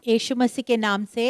यीशु मसीह के नाम से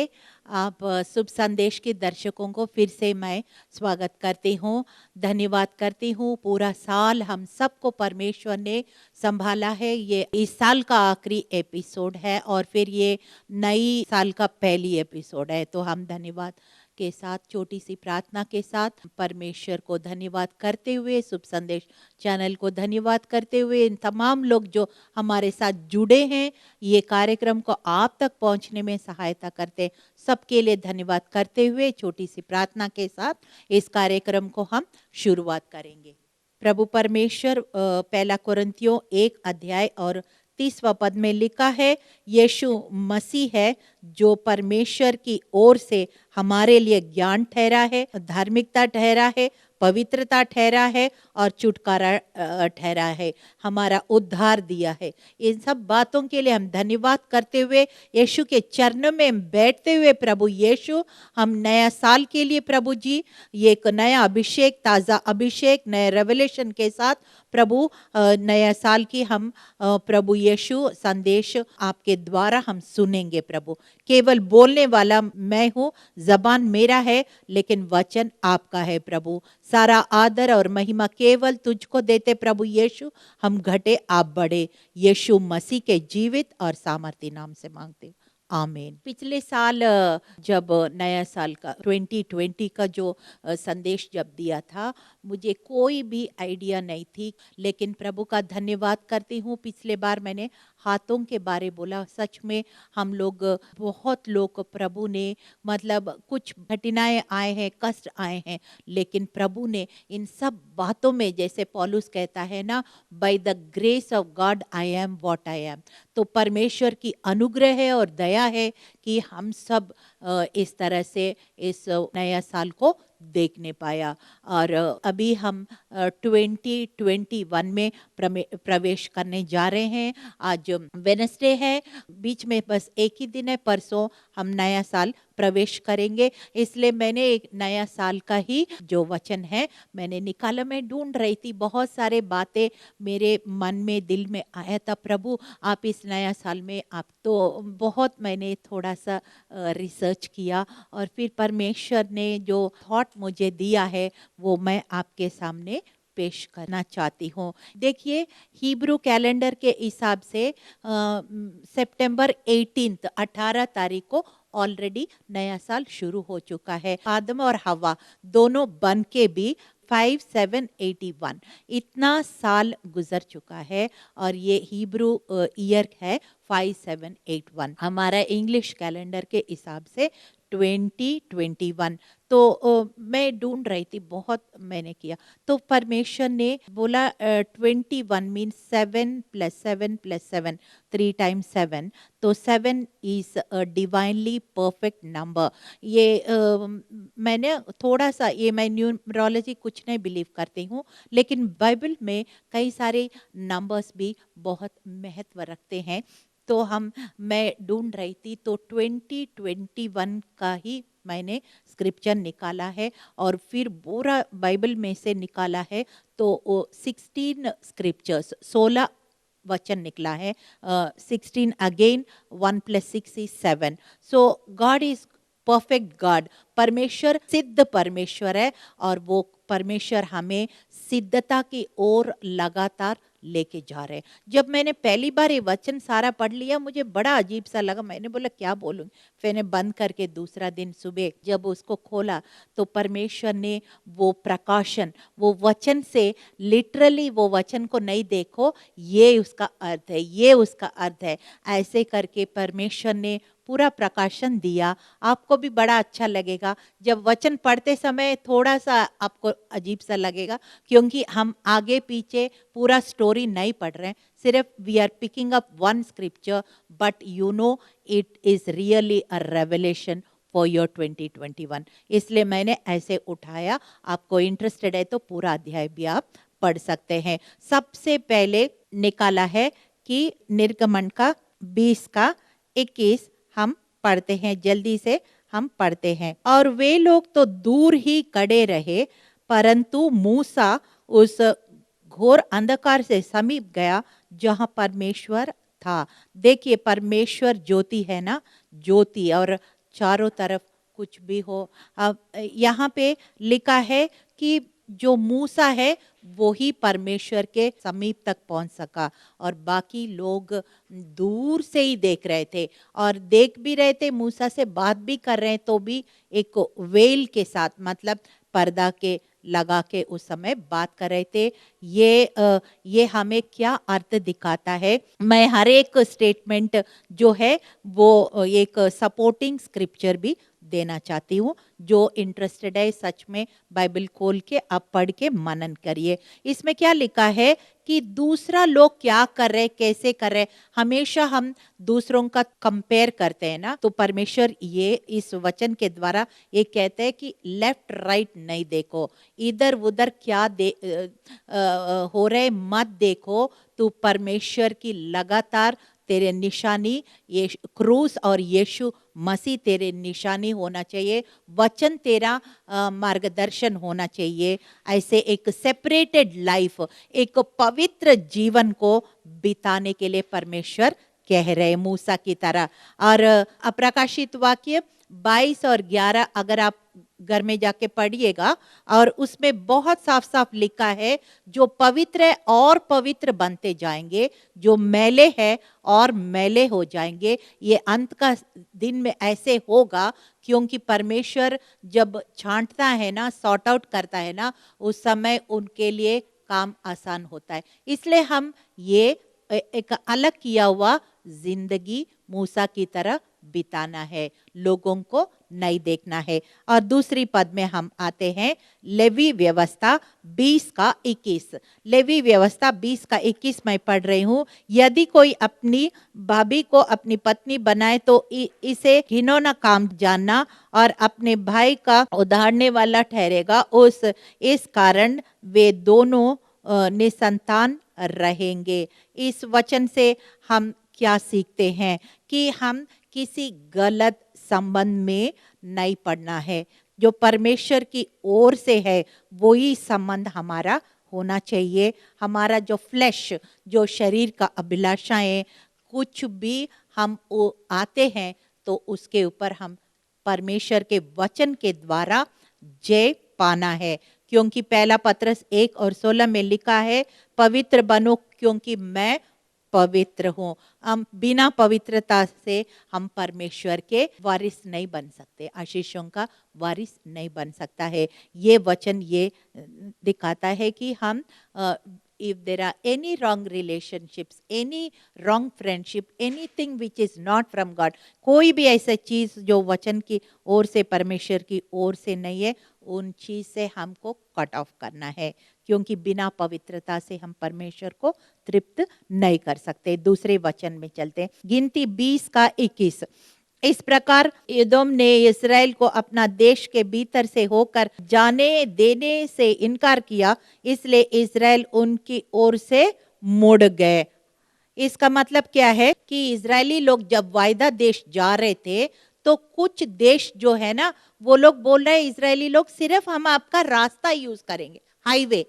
आप शुभ संदेश के दर्शकों को फिर से मैं स्वागत करती हूँ। धन्यवाद करती हूँ। पूरा साल हम सबको परमेश्वर ने संभाला है। ये इस साल का आखिरी एपिसोड है और फिर ये नई साल का पहली एपिसोड है। तो हम धन्यवाद के साथ, छोटी सी प्रार्थना के साथ परमेश्वर को धन्यवाद करते हुए, शुभ संदेश चैनल को धन्यवाद करते हुए, इन तमाम लोग जो हमारे साथ जुड़े हैं, ये कार्यक्रम को आप तक पहुंचने में सहायता करते, सबके लिए धन्यवाद करते हुए छोटी सी प्रार्थना के साथ इस कार्यक्रम को हम शुरुआत करेंगे। प्रभु परमेश्वर पहला कुरिन्थियों 1 अध्याय और 30वां पद में लिखा है, यीशु मसीह है जो परमेश्वर की ओर से हमारे लिए ज्ञान ठहरा है, धार्मिकता ठहरा है, पवित्रता ठहरा है और छुटकारा ठहरा है, हमारा उद्धार दिया है। इन सब बातों के लिए हम धन्यवाद करते हुए यीशु के चरणों में बैठते हुए, प्रभु यीशु, हम नया साल के लिए प्रभु जी ये एक नया अभिषेक, ताज़ा अभिषेक, नए रेवलेशन के साथ प्रभु नया साल की हम प्रभु यीशु संदेश आपके द्वारा हम सुनेंगे। प्रभु केवल बोलने वाला मैं हूँ, जबान मेरा है, लेकिन वचन आपका है। प्रभु सारा आदर और महिमा केवल तुझको देते प्रभु यीशु, हम घटे आप बढ़े, यीशु मसीह के जीवित और सामर्थी नाम से मांगते, आमीन। पिछले साल जब नया साल का 2020 का जो संदेश जब दिया था, मुझे कोई भी आइडिया नहीं थी, लेकिन प्रभु का धन्यवाद करती हूँ। पिछले बार मैंने हाथों के बारे बोला। सच में हम लोग बहुत लोग प्रभु ने, मतलब कुछ कठिनाई आए हैं, कष्ट आए हैं, लेकिन प्रभु ने इन सब बातों में, जैसे पौलुस कहता है ना, by the grace of God I am what I am. तो परमेश्वर की अनुग्रह है और दया है कि हम सब इस तरह से इस नया साल को देखने पाया। और अभी हम 2021 में प्रवेश करने जा रहे हैं। आज वेडनेसडे है, बीच में बस एक ही दिन है, परसों हम नया साल प्रवेश करेंगे। इसलिए मैंने एक नया साल का ही जो वचन है मैंने निकाला। मैं ढूंढ रही थी, बहुत सारे बातें मेरे मन में, दिल में आया था, प्रभु आप इस नया साल में आप, तो बहुत मैंने थोड़ा सा रिसर्च किया और फिर परमेश्वर ने जो थॉट मुझे दिया है वो मैं आपके सामने पेश करना चाहती हूँ। देखिए, हिब्रू कैलेंडर के हिसाब से सितंबर 18 तारीख को ऑलरेडी नया साल शुरू हो चुका है। आदम और हवा दोनों बन के भी 5781 इतना साल गुजर चुका है और ये हिब्रू ईयर है 5781, हमारा इंग्लिश कैलेंडर के हिसाब से 2021। तो मैं ढूंढ रही थी, बहुत मैंने किया, तो परमेश्वर ने बोला 21 मीन 7 + 7 + 7, 3 × 7, तो 7 is a divinely perfect number. ये मैंने थोड़ा सा, ये मैं न्यूमरोलॉजी कुछ नहीं बिलीव करती हूँ, लेकिन बाइबल में कई सारे नंबर्स भी बहुत महत्व रखते हैं। तो मैं ढूंढ रही थी, तो 2021 का ही मैंने स्क्रिप्चर निकाला है और फिर पूरा बाइबल में से निकाला है, तो 16 स्क्रिप्चर्स, 16 वचन निकला है। 16 again, 1 + 6 = 7। So God is perfect God, परमेश्वर सिद्ध परमेश्वर है और वो परमेश्वर हमें सिद्धता की ओर लगातार लेके जा रहे हैं। जब मैंने पहली बार ये वचन सारा पढ़ लिया, मुझे बड़ा अजीब सा लगा। मैंने बोला क्या बोलूं, फिर मैंने बंद करके दूसरा दिन सुबह जब उसको खोला, तो परमेश्वर ने वो प्रकाशन, वो वचन से लिटरली वो वचन को नहीं देखो, ये उसका अर्थ है, ये उसका अर्थ है, ऐसे करके परमेश्वर ने पूरा प्रकाशन दिया। आपको भी बड़ा अच्छा लगेगा। जब वचन पढ़ते समय थोड़ा सा आपको अजीब सा लगेगा, क्योंकि हम आगे पीछे पूरा स्टोरी नहीं पढ़ रहे हैं, सिर्फ we are picking up one scripture, but you know it is really a revelation for your 2021। इसलिए मैंने ऐसे उठाया। आपको इंटरेस्टेड है तो पूरा अध्याय भी आप पढ़ सकते हैं। सबसे पहले निकाला है कि निर्गमन का 20 का 21 हम पढ़ते हैं, जल्दी से हम पढ़ते हैं। और वे लोग तो दूर ही खड़े रहे, परंतु मूसा उस घोर अंधकार से समीप गया जहां परमेश्वर था। देखिए परमेश्वर ज्योति है ना, ज्योति, और चारों तरफ कुछ भी हो। अब यहाँ पे लिखा है कि जो मूसा है वो ही परमेश्वर के समीप तक पहुंच सका, और बाकी लोग दूर से ही देख रहे थे, और देख भी रहे थे, मूसा से बात भी कर रहे हैं, तो भी एक वेल के साथ, मतलब पर्दा के लगा के उस समय बात कर रहे थे। ये हमें क्या अर्थ दिखाता है? मैं हर एक स्टेटमेंट जो है वो एक सपोर्टिंग स्क्रिप्चर भी देना चाहती हूँ। जो इंटरेस्टेड है सच में बाइबल खोल के आप पढ़ के मनन करिए। इसमें क्या लिखा है कि दूसरा लोग क्या कर रहे, कैसे कर रहे, हमेशा हम दूसरों का कंपेयर करते हैं ना। तो परमेश्वर ये इस वचन के द्वारा ये कहते हैं कि लेफ्ट राइट नहीं देखो, इधर उधर क्या हो रहे मत देखो। तू परमेश्वर की लगातार तेरे निशानी ये क्रूस और यीशु मसीह तेरे निशानी होना चाहिए, वचन तेरा मार्गदर्शन होना चाहिए। ऐसे एक सेपरेटेड लाइफ, एक पवित्र जीवन को बिताने के लिए परमेश्वर कह रहे मूसा की तरह। और अप्रकाशित वाक्य 22 और 11 अगर आप घर में जाके पढ़िएगा, और उसमें बहुत साफ साफ लिखा है, जो पवित्र है और पवित्र बनते जाएंगे, जो मैले हैं और मैले हो जाएंगे। ये अंत का दिन में ऐसे होगा, क्योंकि परमेश्वर जब छांटता है ना, सॉर्ट आउट करता है ना, उस समय उनके लिए काम आसान होता है। इसलिए हम ये एक अलग किया हुआ जिंदगी मूसा की तरह बिताना है, लोगों को नहीं देखना है। और दूसरी पद में हम आते हैं, लेवी व्यवस्था 20 का 21। लेवी व्यवस्था 20 का 21 मैं पढ़ रही हूँ। यदि कोई अपनी भाभी को अपनी पत्नी बनाए तो इसे घिनौना काम जानना और अपने भाई का उधारने वाला ठहरेगा। इस कारण वे दोनों निसंतान रहेंगे। इस वचन से हम क्या सीखते हैं? कि हम किसी गलत संबंध में नहीं पड़ना है। जो परमेश्वर की ओर से है वही संबंध हमारा होना चाहिए। हमारा जो फ्लैश, जो शरीर का अभिलाषाएं, कुछ भी हम आते हैं तो उसके ऊपर हम परमेश्वर के वचन के द्वारा जय पाना है। क्योंकि पहला पत्रस 1 और 16 में लिखा है, पवित्र बनो क्योंकि मैं पवित्र हूँ। हम बिना पवित्रता से हम परमेश्वर के वारिस नहीं बन सकते, आशीषों का वारिस नहीं बन सकता है। ये वचन ये दिखाता है कि हम if there are any wrong relationships, any wrong friendship, anything which is not from God, कोई भी ऐसा चीज जो वचन की ओर से, परमेश्वर की ओर से नहीं है, उन चीज से हमको कट ऑफ करना है। क्योंकि बिना पवित्रता से हम परमेश्वर को तृप्त नहीं कर सकते। दूसरे वचन में चलते हैं, गिनती 20 का 21। इस प्रकार एदोम ने इस्राएल को अपना देश के भीतर से होकर जाने देने से इनकार किया, इसलिए इस्राएल उनकी ओर से मुड़ गए। इसका मतलब क्या है कि इजरायली लोग जब वायदा देश जा रहे थे तो कुछ देश जो है ना, वो लोग बोल रहे हैं इजरायली लोग, सिर्फ हम आपका रास्ता यूज करेंगे, हाईवे,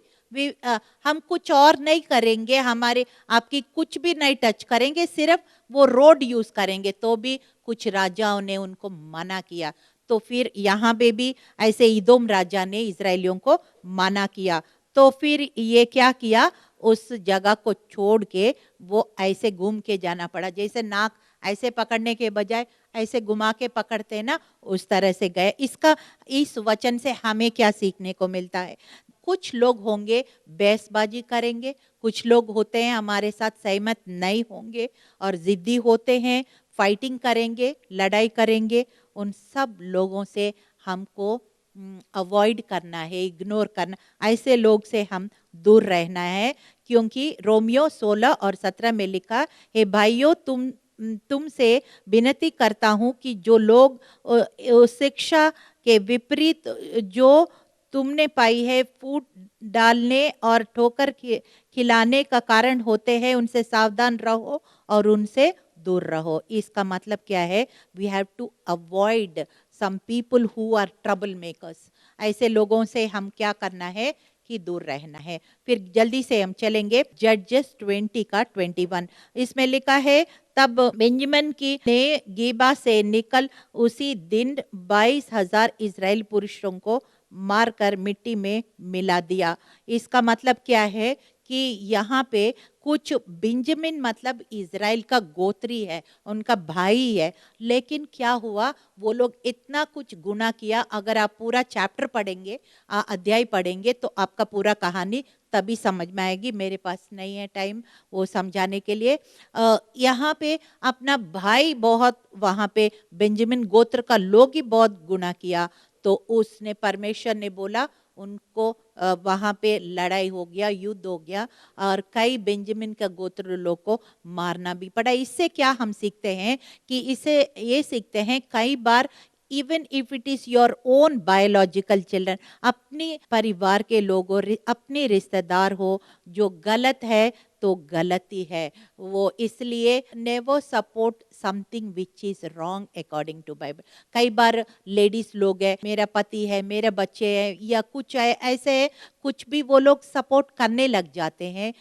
हम कुछ और नहीं करेंगे, हमारे आपकी कुछ भी नहीं टच करेंगे, सिर्फ वो रोड यूज करेंगे। तो भी कुछ राजाओं ने उनको मना किया। तो फिर यहाँ पे भी ऐसे इदोम राजा ने इजरायलियों को मना किया। तो फिर ये क्या किया, उस जगह को छोड़ के वो ऐसे घूम के जाना पड़ा। जैसे नाक ऐसे पकड़ने के बजाय ऐसे घुमा के पकड़ते हैं ना, उस तरह से गए। इस वचन से हमें क्या सीखने को मिलता है? कुछ लोग होंगे बहसबाजी करेंगे, कुछ लोग होते हैं हमारे साथ सहमत नहीं होंगे और जिद्दी होते हैं, फाइटिंग करेंगे, लड़ाई करेंगे। उन सब लोगों से हमको अवॉइड करना है, इग्नोर करना, ऐसे लोग से हम दूर रहना है। क्योंकि रोमियो 16 और 17 में लिखा है, भाइयों तुमसे विनती करता हूँ कि जो लोग शिक्षा के विपरीत जो तुमने पाई है फूट डालने और ठोकर खिलाने का कारण होते हैं, उनसे सावधान रहो और उनसे दूर रहो। इसका मतलब क्या है? We have to avoid some people who are trouble makers. ऐसे लोगों से हम क्या करना है ही दूर रहना है। फिर जल्दी से हम चलेंगे जजेस 20 का 21। इसमें लिखा है, तब बेंजामिन की ने गिबा से निकल उसी दिन 22,000 इजराइल पुरुषों को मारकर मिट्टी में मिला दिया। इसका मतलब क्या है कि यहाँ पे कुछ बेंजामिन मतलब इजराइल का गोत्री है, उनका भाई है, लेकिन क्या हुआ, वो लोग इतना कुछ गुनाह किया। अगर आप पूरा चैप्टर पढ़ेंगे, अध्याय पढ़ेंगे, तो आपका पूरा कहानी तभी समझ में आएगी। मेरे पास नहीं है टाइम वो समझाने के लिए। यहाँ पे अपना भाई बहुत, वहाँ पे बेंजामिन गोत्र का लोग ही बहुत गुनाह किया, तो उसने परमेश्वर ने बोला उनको, वहाँ पे लड़ाई हो गया, युद्ध हो गया, और कई बेंजामिन का गोत्र लोग को मारना भी पड़ा। इससे क्या हम सीखते हैं कि इसे ये सीखते हैं, कई बार even if it is your own biological children, अपने परिवार के लोग हो, अपने रिश्तेदार हो, जो गलत है तो गलती है वो, इसलिए never support something which is wrong according to Bible. कई बार लेडीज लोग है, मेरा पति है, मेरे बच्चे हैं, या कुछ है ऐसे है, कुछ भी वो लोग सपोर्ट करने लग जाते हैं,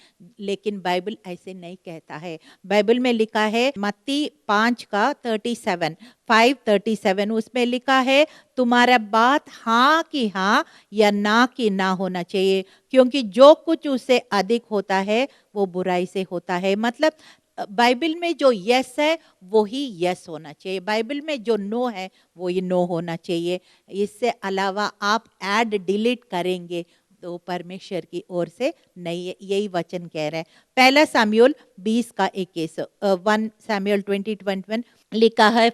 लेकिन बाइबल ऐसे नहीं कहता है। बाइबल में लिखा है मत्ती 5 का 37, 5:37, उसमें लिखा है, तुम्हारा बात हाँ की हाँ या ना की ना होना चाहिए, क्योंकि जो कुछ उससे अधिक होता है वो बुराई से होता है। मतलब बाइबल में जो यस है वो ही यस होना चाहिए, बाइबल में जो नो है वो ही नो होना चाहिए। इससे अलावा आप ऐड डिलीट करेंगे तो परमेश्वर की ओर से नहीं है, यही वचन कह रहे हैं। पहला सामुएल 20 का 21, 1 सामुएल 20:21 लिखा है,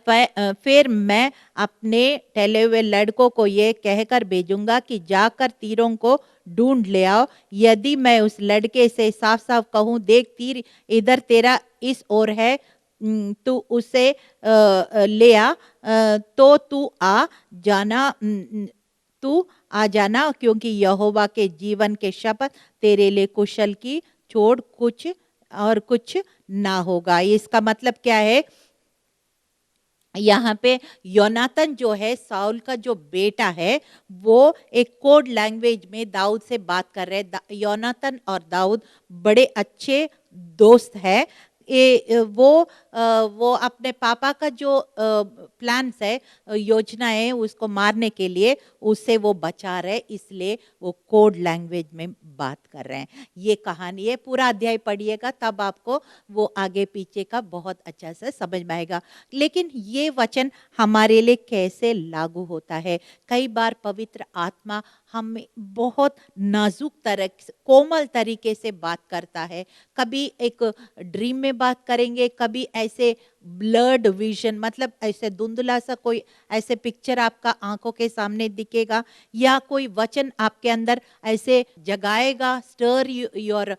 फिर मैं अपने ठहरे हुए लड़कों को ये कहकर भेजूंगा कि जाकर तीरों को ढूंढ ले आओ। यदि मैं उस लड़के से साफ साफ कहूँ, देख तीर इधर तेरा इस ओर है, तू उसे ले आ, तो तू आ जाना, तू आ जाना, क्योंकि यहोवा के जीवन के शपथ तेरे लिए कुशल की छोड़ कुछ और कुछ ना होगा। इसका मतलब क्या है, यहाँ पे योनातन जो है, साउल का जो बेटा है, वो एक कोड लैंग्वेज में दाऊद से बात कर रहे हैं। योनातन और दाऊद बड़े अच्छे दोस्त है। वो अपने पापा का जो प्लान्स है, योजना है उसको मारने के लिए, उससे वो बचा रहे, इसलिए वो कोड लैंग्वेज में बात कर रहे हैं। ये कहानी है, पूरा अध्याय पढ़िएगा तब आपको वो आगे पीछे का बहुत अच्छा से समझ में आएगा। लेकिन ये वचन हमारे लिए कैसे लागू होता है? कई बार पवित्र आत्मा हमें बहुत नाजुक तरह, कोमल तरीके से बात करता है। कभी एक ड्रीम में बात करेंगे, कभी ऐसे ब्लर्ड विजन, मतलब ऐसे धुंधला सा कोई ऐसे पिक्चर आपका आंखों के सामने दिखेगा, या कोई वचन आपके अंदर ऐसे जगाएगा, स्टर योर,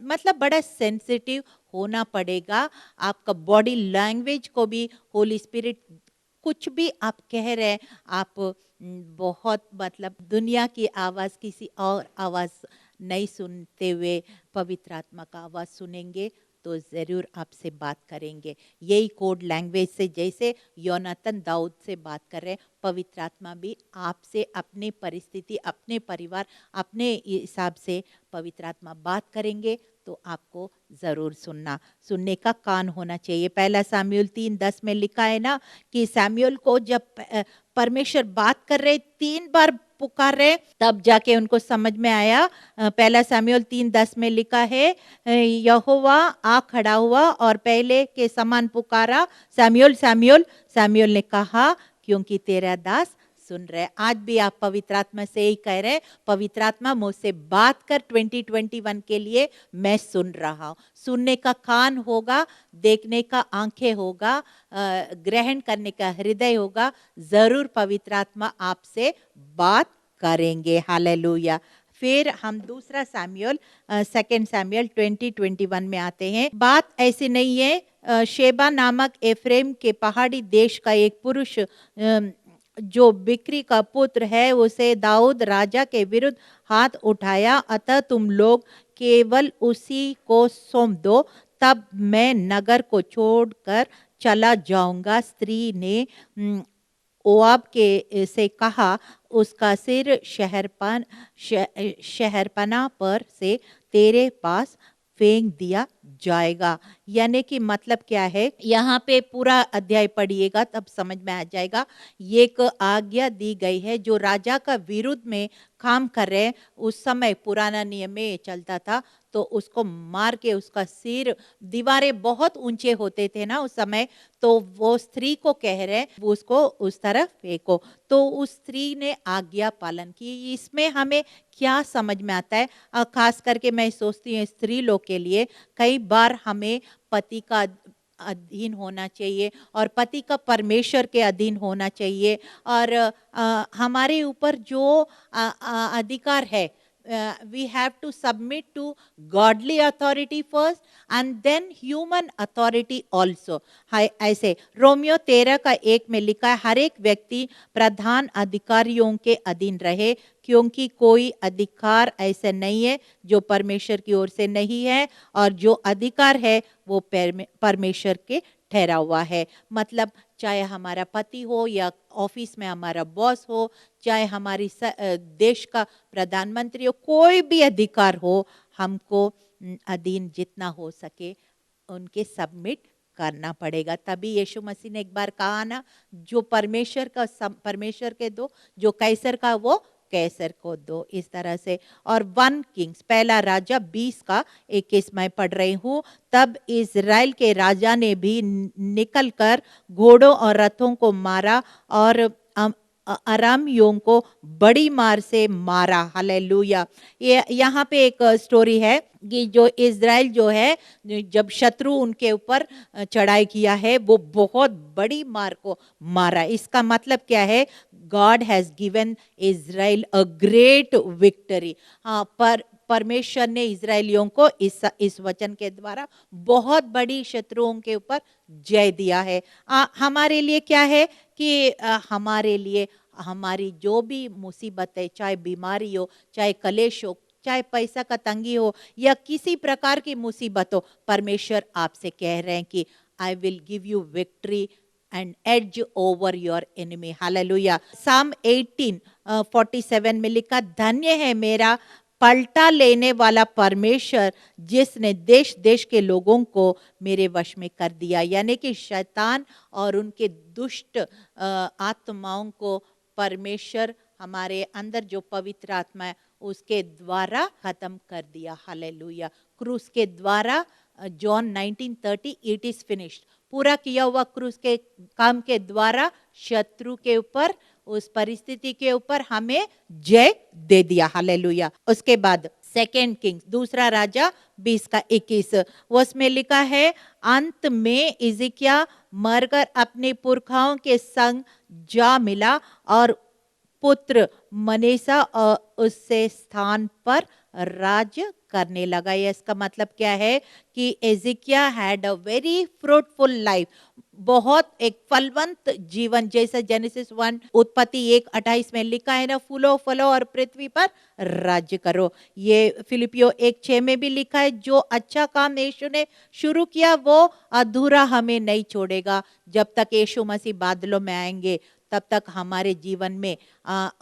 मतलब बड़ा सेंसिटिव होना पड़ेगा। आपका बॉडी लैंग्वेज को भी होली स्पिरिट, कुछ भी आप कह रहे हैं, आप बहुत मतलब दुनिया की आवाज़, किसी और आवाज़ नहीं सुनते हुए पवित्र आत्मा का आवाज़ सुनेंगे तो ज़रूर आपसे बात करेंगे। यही कोड लैंग्वेज से जैसे योनातन दाऊद से बात कर रहे हैं, पवित्र आत्मा भी आपसे अपने परिस्थिति, अपने परिवार, अपने हिसाब से पवित्र आत्मा बात करेंगे, तो आपको ज़रूर सुनने का कान होना चाहिए। पहला सामुएल 3:10 में लिखा है ना कि सामुएल को जब परमेश्वर बात कर रहे, 3 बार पुकार रहे, तब जाके उनको समझ में आया। पहला सामुएल 3:10 में लिखा है, यहोवा आ खड़ा हुआ और पहले के समान पुकारा, सामुएल सामुएल। सामुएल ने कहा, क्योंकि तेरा दास सुन रहे। आज भी आप पवित्र आत्मा से ही कह रहे हैं, पवित्र आत्मा मुझसे बात कर 2021 के लिए, मैं सुन रहा हूँ। सुनने का कान होगा, देखने का आंखें होगा, ग्रहण करने का हृदय होगा, जरूर पवित्र आत्मा आपसे बात करेंगे। हालेलुया। फिर हम दूसरा सामुएल, 2 सामुएल 20:21 में आते हैं। बात ऐसी नहीं है, शेबा नामक एफ्रेम के पहाड़ी देश का एक पुरुष जो बिक्री का पुत्र है, उसे दाऊद राजा के विरुद्ध हाथ उठाया, अतः तुम लोग केवल उसी को सौंप दो, तब मैं नगर को छोड़कर चला जाऊंगा। स्त्री ने ओआब के से कहा, उसका सिर शहरपना पर से तेरे पास फेंक दिया जाएगा। यानी कि मतलब क्या है, यहाँ पे पूरा अध्याय पढ़िएगा तब समझ में आ जाएगा। ये एक आज्ञा दी गई है जो राजा का विरुद्ध में काम कर रहे हैं। उस समय पुराना नियम में चलता था, तो उसको मार के उसका सिर, दीवारें बहुत ऊंचे होते थे ना उस समय, तो वो स्त्री को कह रहे वो उसको उस तरफ फेंको। तो उस स्त्री ने आज्ञा पालन की। इसमें हमें क्या समझ में आता है, खास करके मैं सोचती हूँ स्त्री लोग के लिए, कई बार हमें पति का अधीन होना चाहिए और पति का परमेश्वर के अधीन होना चाहिए। और हमारे ऊपर जो अधिकार है, we have to submit to godly authority first and then human authority also। हाय ऐसे रोमियो 13:1 में लिखा है, हर एक व्यक्ति प्रधान अधिकारियों के अधीन रहे, क्योंकि कोई अधिकार ऐसे नहीं है जो परमेश्वर की ओर से नहीं है, और जो अधिकार है वो परमेश्वर के ठहरा हुआ है। मतलब चाहे हमारा पति हो या ऑफिस में हमारा बॉस हो, चाहे हमारी देश का प्रधानमंत्री हो, कोई भी अधिकार हो, हमको अधीन जितना हो सके उनके सबमिट करना पड़ेगा। तभी यीशु मसीह ने एक बार कहा ना, जो परमेश्वर का परमेश्वर के दो, जो कैसर का वो कैसर को दो, इस तरह से। और 1 किंग्स पहला राजा 20:21 मैं पढ़ रही हूँ। तब इज़राइल के राजा ने भी निकलकर घोड़ों और रथों को मारा और अरामियों को बड़ी मार से मारा। हालेलुया। ये यहाँ पे एक स्टोरी है कि जो इज़राइल जो है, जब शत्रु उनके ऊपर चढ़ाई किया है, वो बहुत बड़ी मार को मारा। इसका मतलब क्या है, God has given Israel a great victory. हाँ, पर परमेश्वर ने इज़राइलियों को इस वचन के द्वारा बहुत बड़ी शत्रुओं के ऊपर जय दिया है। हमारे लिए क्या है कि हमारे लिए हमारी जो भी मुसीबत है, चाहे बीमारी हो, चाहे कलेश हो, चाहे पैसा का तंगी हो, या किसी प्रकार की मुसीबत हो, परमेश्वर आपसे कह रहे हैं कि I will give you victory and edge over your enemy. Hallelujah. Psalm 18:47 में लिखा, धन्य है मेरा पलटा लेने वाला परमेश्वर, जिसने देश देश के लोगों को मेरे वश में कर दिया। यानी कि शैतान और उनके दुष्ट आत्माओं को परमेश्वर हमारे अंदर जो पवित्र आत्मा है उसके द्वारा खत्म कर दिया। हालेलुया। क्रूस के द्वारा, जॉन 19:30, इट इज फिनिश्ड, पूरा किया हुआ क्रूस के काम के द्वारा शत्रु के ऊपर, उस परिस्थिति के ऊपर हमें जय दे दिया। हालेलुया। उसके बाद 2 किंग्स दूसरा राजा 20:21, उसमें लिखा है, अंत में इज़िकिया मरकर अपने पुरखाओं के संग जा मिला और पुत्र मनेसा उससे स्थान पर राज करने लगा। इसका मतलब क्या है कि Hezekiah had a very fruitful life, बहुत एक फलवंत जीवन, जैसा जेनेसिस 1 उत्पत्ति 1:28 में लिखा है ना, फूलो फलो और पृथ्वी पर राज्य करो। ये फिलिपियो 1:6 में भी लिखा है, जो अच्छा काम यीशु ने शुरू किया वो अधूरा हमें नहीं छोड़ेगा। जब तक यीशु मसीह बादलों में आएंगे तब तक हमारे जीवन में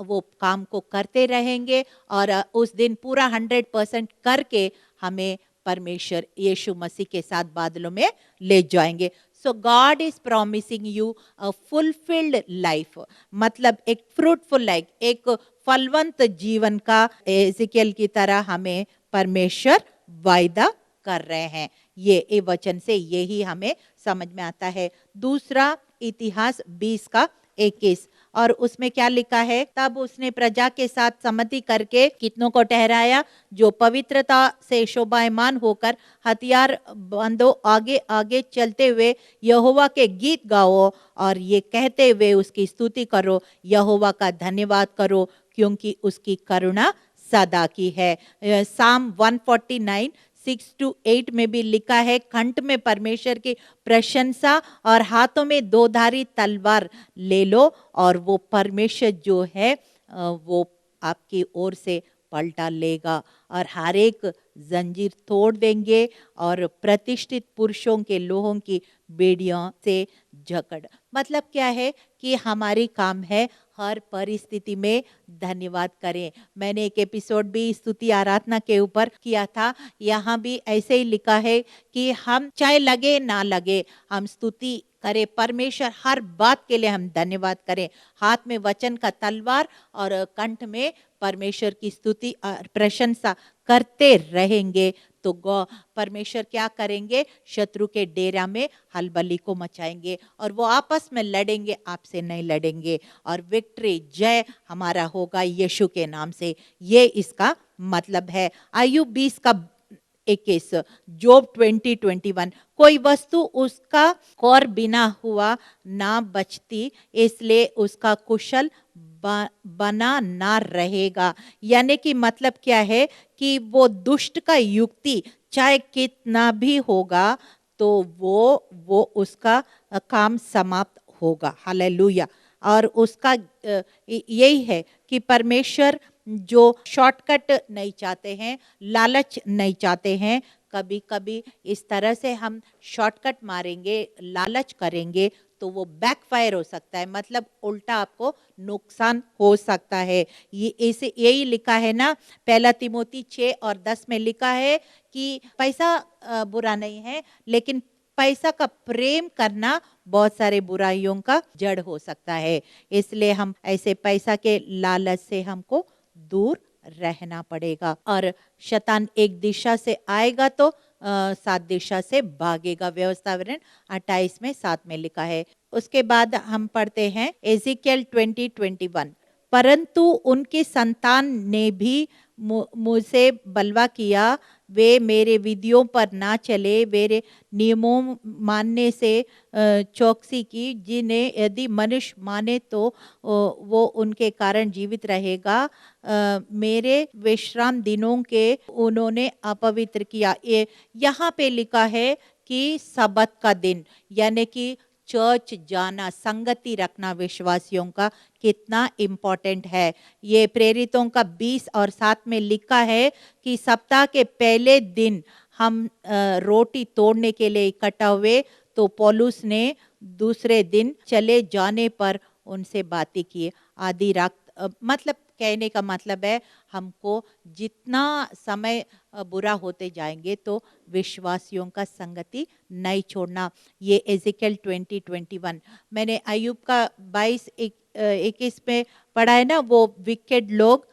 वो काम को करते रहेंगे, और उस दिन पूरा 100% करके हमें परमेश्वर यीशु मसीह के साथ बादलों में ले जाएंगे। So God is promising you a fulfilled life, मतलब एक फ्रूटफुल लाइफ, एक फलवंत जीवन का एजिकियल की तरह हमें परमेश्वर वायदा कर रहे हैं। ये वचन से यही हमें समझ में आता है। दूसरा इतिहास 20:21, और उसमें क्या लिखा है, तब उसने प्रजा के साथ सम्मति करके कितनों को ठहराया, जो पवित्रता से शोभायमान होकर हथियार बंदो आगे आगे चलते हुए यहोवा के गीत गाओ, और ये कहते हुए उसकी स्तुति करो, यहोवा का धन्यवाद करो, क्योंकि उसकी करुणा सदा की है। साम 149:6-8 में भी लिखा है, कंठ में परमेश्वर की प्रशंसा और हाथों में दोधारी तलवार ले लो, और वो परमेश्वर जो है वो आपकी ओर से पलटा लेगा और हर एक जंजीर तोड़ देंगे, और प्रतिष्ठित पुरुषों के लोहों की बेड़ियों से जकड़। मतलब क्या है कि हमारी काम है हर परिस्थिति में धन्यवाद करें। मैंने एक एपिसोड भी स्तुति आराधना के ऊपर किया था। यहाँ भी ऐसे ही लिखा है कि हम चाहे लगे ना लगे हम स्तुति करें, परमेश्वर हर बात के लिए हम धन्यवाद करें। हाथ में वचन का तलवार और कंठ में परमेश्वर की स्तुति और प्रशंसा करते रहेंगे तो परमेश्वर क्या करेंगे, शत्रु के डेरा में हलबली को मचाएंगे और वो आपस में लड़ेंगे, आपसे नहीं लड़ेंगे और विक्ट्री जय हमारा होगा यीशु के नाम से। ये इसका मतलब है। आयुब 20 का 21, जोब 20:21, कोई वस्तु उसका कौर बिना हुआ ना बचती, इसलिए उसका कुशल बना ना रहेगा। यानी कि मतलब क्या है कि वो दुष्ट का युक्ति चाहे कितना भी होगा तो वो उसका काम समाप्त होगा। हालेलुया। और उसका यही है कि परमेश्वर जो शॉर्टकट नहीं चाहते हैं, लालच नहीं चाहते हैं। कभी कभी इस तरह से हम शॉर्टकट मारेंगे, लालच करेंगे तो वो बैकफायर हो सकता है, मतलब उल्टा आपको नुकसान हो सकता है। ये इसे यही लिखा है ना, पहला तिमोथी 6:10 में लिखा है कि पैसा बुरा नहीं है, लेकिन पैसा का प्रेम करना बहुत सारे बुराइयों का जड़ हो सकता है। इसलिए हम ऐसे पैसा के लालच से हमको दूर रहना पड़ेगा। और शैतान एक दिशा से आएगा तो 7 दिशा से भागेगा। व्यवस्थावरण 28 में 7 में लिखा है। उसके बाद हम पढ़ते हैं एजिकियल 20:21, परंतु उनकी संतान ने भी मुझसे बलवा किया, वे मेरे विधियों पर ना चले, मेरे नियमों मानने से चौकसी की, जिन्हें यदि मनुष्य माने तो वो उनके कारण जीवित रहेगा। मेरे विश्राम दिनों के उन्होंने अपवित्र किया। ये यहाँ पे लिखा है कि सबत का दिन, यानी कि चर्च जाना, संगति रखना विश्वासियों का कितना इम्पोर्टेंट है। ये प्रेरितों का 20:7 में लिखा है कि सप्ताह के पहले दिन हम रोटी तोड़ने के लिए इकट्ठा हुए तो पौलुस ने दूसरे दिन चले जाने पर उनसे बातें की। आधी रात, मतलब कहने का मतलब है हमको जितना समय बुरा होते जाएंगे तो विश्वासियों का संगति नहीं छोड़ना। ये एजिकल 20:21। मैंने अय्यूब का 22:21 में पढ़ा है ना, वो विकेड लोग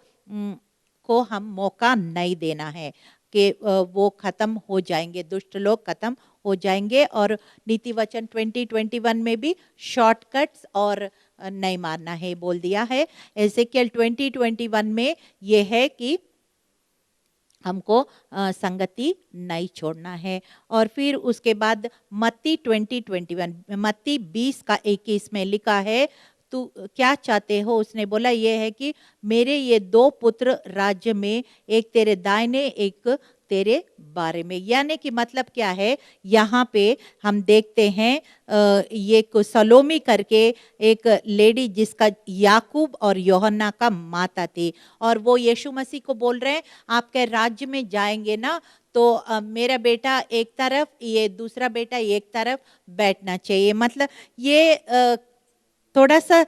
को हम मौका नहीं देना है कि वो खत्म हो जाएंगे, दुष्ट लोग खत्म हो जाएंगे। और नीति वचन 20:21 में भी शॉर्टकट्स और नहीं मारना है बोल दिया है। एजेकियल 20:21 में ये है कि हमको संगति नहीं छोड़ना है। और फिर उसके बाद मत्ती 20:21, मत्ती 20 का 21 में लिखा है, तू क्या चाहते हो? उसने बोला ये है कि मेरे ये 2 पुत्र राज्य में, एक तेरे दाहिने एक तेरे बारे में। यानी कि मतलब क्या है, यहाँ पे हम देखते हैं ये सलोमी करके एक लेडी जिसका याकूब और यूहन्ना का माता थी, और वो यीशु मसीह को बोल रहे हैं आपके राज्य में जाएंगे ना तो मेरा बेटा एक तरफ, ये दूसरा बेटा एक तरफ बैठना चाहिए। मतलब ये थोड़ा सा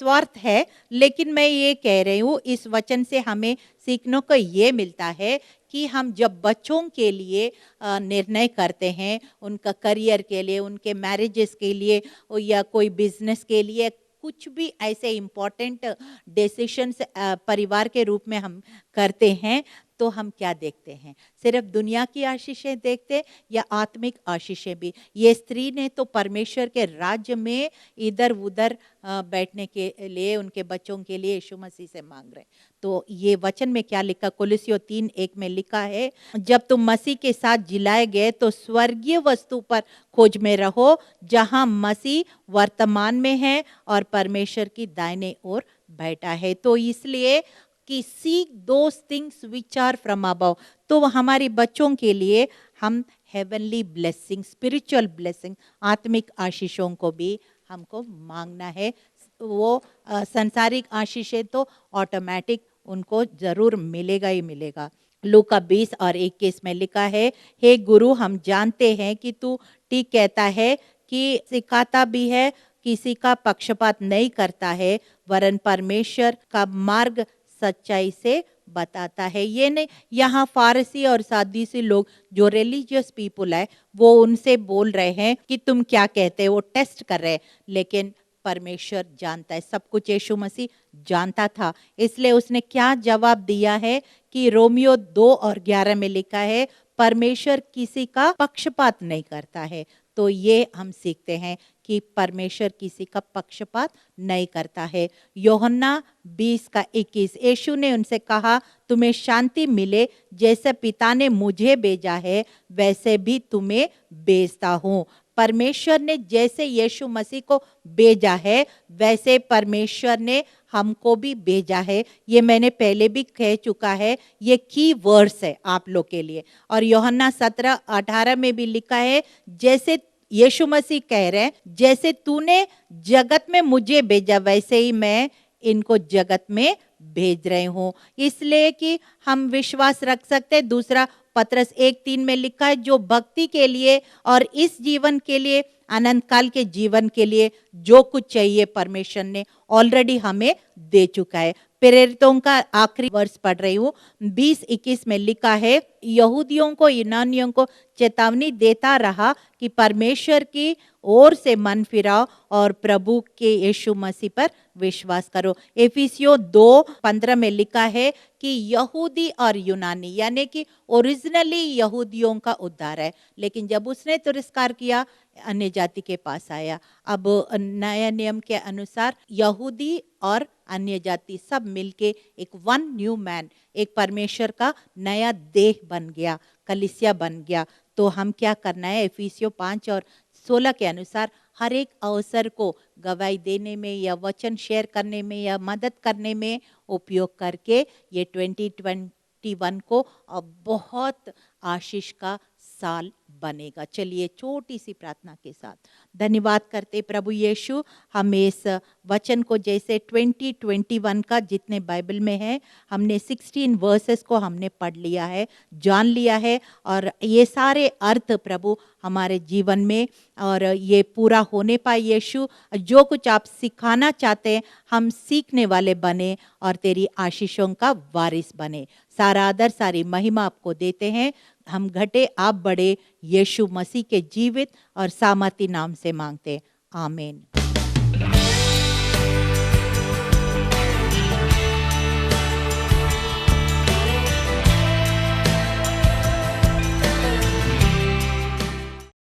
स्वार्थ है, लेकिन मैं ये कह रही हूँ इस वचन से हमें सीखने को ये मिलता है कि हम जब बच्चों के लिए निर्णय करते हैं, उनका करियर के लिए, उनके मैरिजेस के लिए या कोई बिजनेस के लिए, कुछ भी ऐसे इम्पोर्टेंट डिसीशंस परिवार के रूप में हम करते हैं तो हम क्या देखते हैं? सिर्फ दुनिया की आशीषें देखते या आत्मिक आशीषें भी? ये स्त्री ने तो परमेश्वर के राज्य में इधर उधर बैठने के लिए उनके बच्चों के लिए यीशु मसीह से मांग रहे। तो ये वचन में क्या लिखा, कोलोसियों 3:1 में लिखा है, जब तुम मसीह के साथ जिलाए गए तो स्वर्गीय वस्तु पर खोज में रहो जहां मसीह वर्तमान में है और परमेश्वर की दाहिने ओर बैठा है। तो इसलिए कि seek those things which are from above, तो हमारे बच्चों के लिए हम हेवनली ब्लेसिंग, स्पिरिचुअल ब्लेसिंग, आत्मिक आशीषों को भी हमको मांगना है। वो संसारिक आशीषें तो ऑटोमेटिक उनको जरूर मिलेगा ही मिलेगा। लूका 20:21 में लिखा है, हे गुरु हम जानते हैं कि तू ठीक कहता है कि सिखाता भी है, किसी का पक्षपात नहीं करता है, वरन परमेश्वर का मार्ग सच्चाई से बताता है। ये नहीं, यहाँ फारसी और सादीसी लोग जो रिलीजियस पीपल है वो उनसे बोल रहे हैं कि तुम क्या कहते हो, वो टेस्ट कर रहे हैं, लेकिन परमेश्वर जानता है सब कुछ। यीशु मसीह जानता था, इसलिए उसने क्या जवाब दिया है कि रोमियो 2:11 में लिखा है, परमेश्वर किसी का पक्षपात नहीं करता है। तो ये हम सीखते हैं कि परमेश्वर किसी का पक्षपात नहीं करता है। यूहन्ना 20:21, यीशु ने उनसे कहा, तुम्हें शांति मिले, जैसे पिता ने मुझे भेजा है वैसे भी तुम्हें भेजता हूँ। परमेश्वर ने जैसे यीशु मसीह को भेजा है वैसे परमेश्वर ने हमको भी भेजा है। ये मैंने पहले भी कह चुका है, ये की वर्ड्स है आप लोग के लिए। और यूहन्ना 17:18 में भी लिखा है, जैसे यीशु मसीह कह रहे हैं, जैसे तूने जगत में मुझे भेजा वैसे ही मैं इनको जगत में भेज रहे हूँ। इसलिए कि हम विश्वास रख सकते हैं। दूसरा पत्रस 1:3 में लिखा है, जो भक्ति के लिए और इस जीवन के लिए, अनंत काल के जीवन के लिए जो कुछ चाहिए परमेश्वर ने ऑलरेडी हमें दे चुका है। प्रेरितों का आखिरी वर्ष पढ़ रही हूँ, 20:21 में लिखा है, यहूदियों को यूनानियों को चेतावनी देता रहा कि परमेश्वर की ओर से मन फिराओ और प्रभु के यीशु मसीह पर विश्वास करो। एफिसियों 2:15 में लिखा है कि यहूदी और यूनानी, यानी कि ओरिजिनली यहूदियों का उद्धार है, लेकिन जब उसने तिरस्कार किया अन्य जाति के पास आया। अब नया नियम के अनुसार यहूदी और अन्य जाति सब मिलके एक वन न्यू मैन, एक परमेश्वर का नया देह बन गया, कलीसिया बन गया। तो हम क्या करना है, एफिसियों 5:16 के अनुसार हर एक अवसर को गवाही देने में या वचन शेयर करने में या मदद करने में उपयोग करके ये 2021 को अब बहुत आशीष का साल बनेगा। चलिए छोटी सी प्रार्थना के साथ धन्यवाद करते प्रभु यीशु, हमें इस वचन को जैसे 2021 का जितने बाइबल में है, हमने 16 वर्सेस को हमने पढ़ लिया है, जान लिया है, और ये सारे अर्थ प्रभु हमारे जीवन में और ये पूरा होने पाए। यीशु, जो कुछ आप सिखाना चाहते हैं हम सीखने वाले बने और तेरी आशीषों का वारिस बने। सारा आदर सारी महिमा आपको देते हैं, हम घटे आप बड़े, यीशु मसीह के जीवित और सामर्थी नाम से मांगते, आमीन।